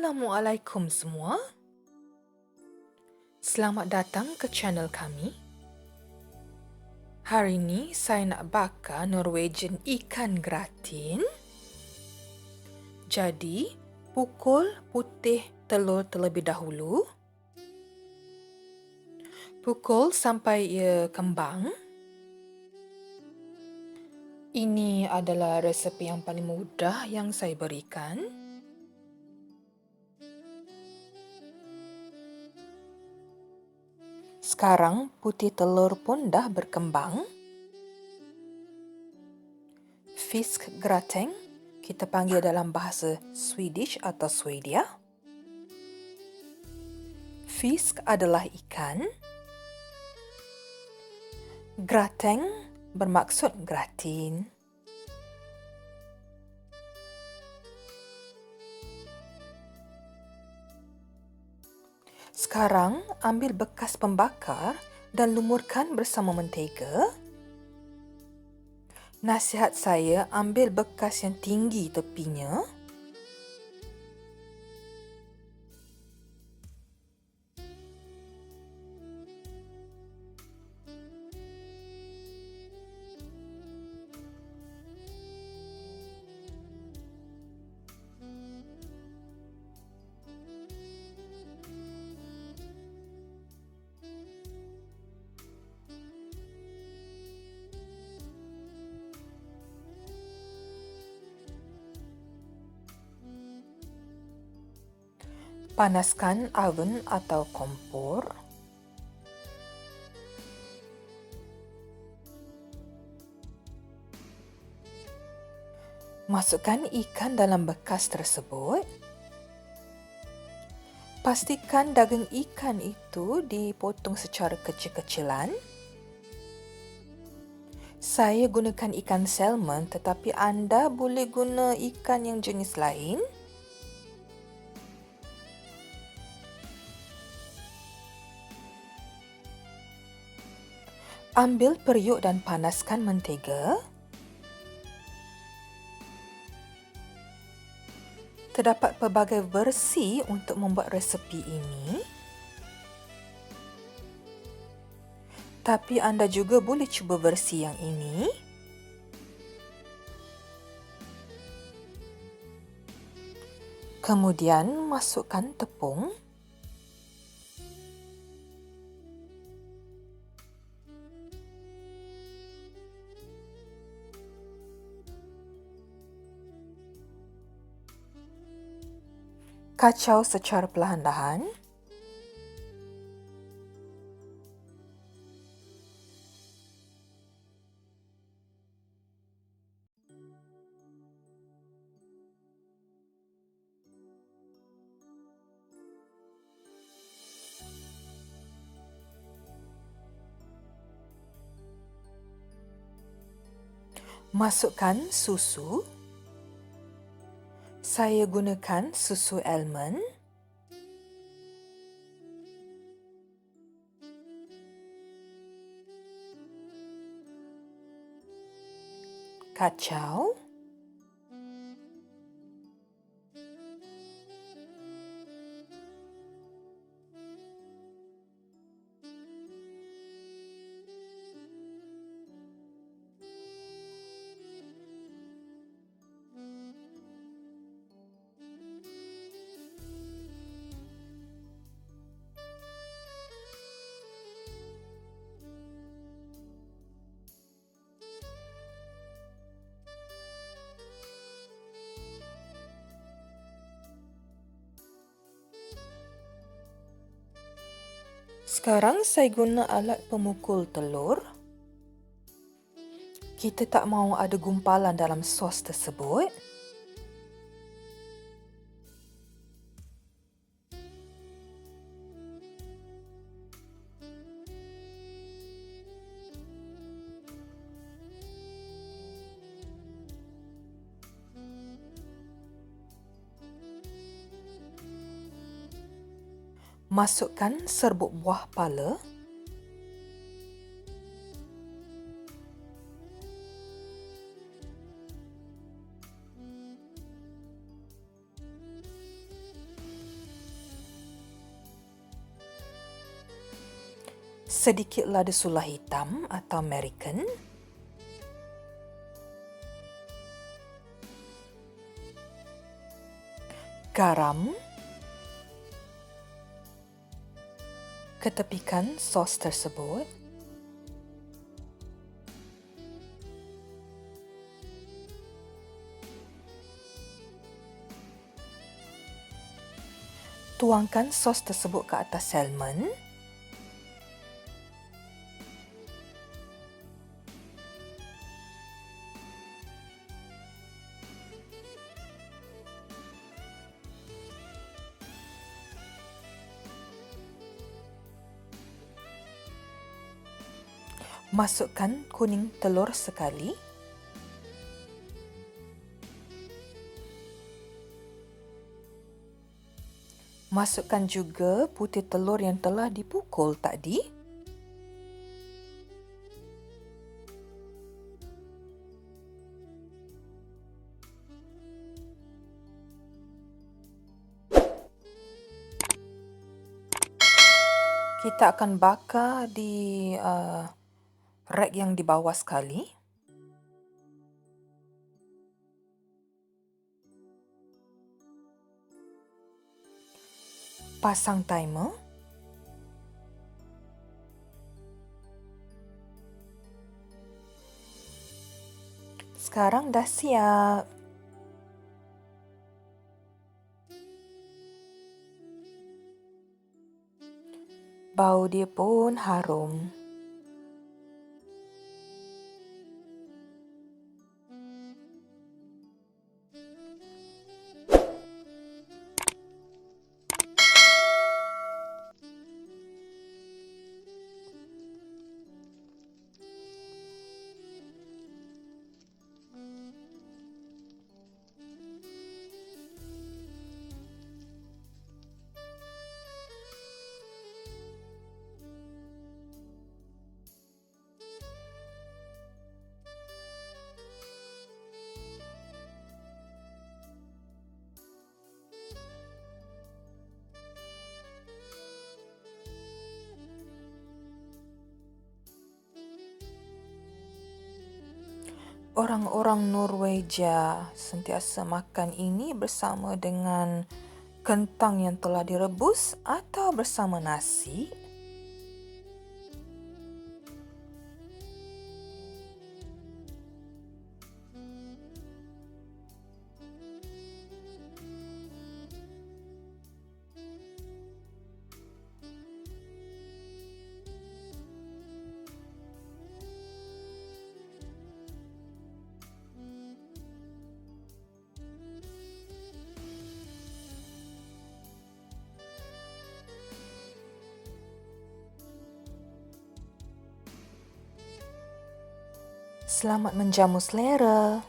Assalamualaikum semua. Selamat datang ke channel kami. Hari ini saya nak bakar Norwegian ikan gratin. Jadi, pukul putih telur terlebih dahulu. Pukul sampai ia kembang. Ini adalah resepi yang paling mudah yang saya berikan. Sekarang putih telur pun dah berkembang. Fiskegratäng, kita panggil dalam bahasa Swedish atau Swedia. Fisk adalah ikan. Gratäng bermaksud gratin. Sekarang, ambil bekas pembakar dan lumurkan bersama mentega. Nasihat saya, ambil bekas yang tinggi tepinya. Panaskan oven atau kompor. Masukkan ikan dalam bekas tersebut. Pastikan daging ikan itu dipotong secara kecil-kecilan. Saya gunakan ikan salmon, tetapi anda boleh guna ikan yang jenis lain. Ambil periuk dan panaskan mentega. Terdapat pelbagai versi untuk membuat resepi ini. Tapi anda juga boleh cuba versi yang ini. Kemudian masukkan tepung. Kacau secara perlahan-lahan. Masukkan susu. Saya gunakan susu almond. Kacau. Sekarang saya guna alat pemukul telur. Kita tak mahu ada gumpalan dalam sos tersebut. Masukkan serbuk buah pala. sedikit lada sula hitam atau American, garam, ketepikan sos tersebut, tuangkan sos tersebut ke atas salmon. Masukkan kuning telur sekali. Masukkan juga putih telur yang telah dipukul tadi. Kita akan bakar di rack yang di bawah sekali. Pasang timer. Sekarang dah siap. Bau dia pun harum. Orang-orang Norwegia sentiasa makan ini bersama dengan kentang yang telah direbus atau bersama nasi. Selamat menjamu selera.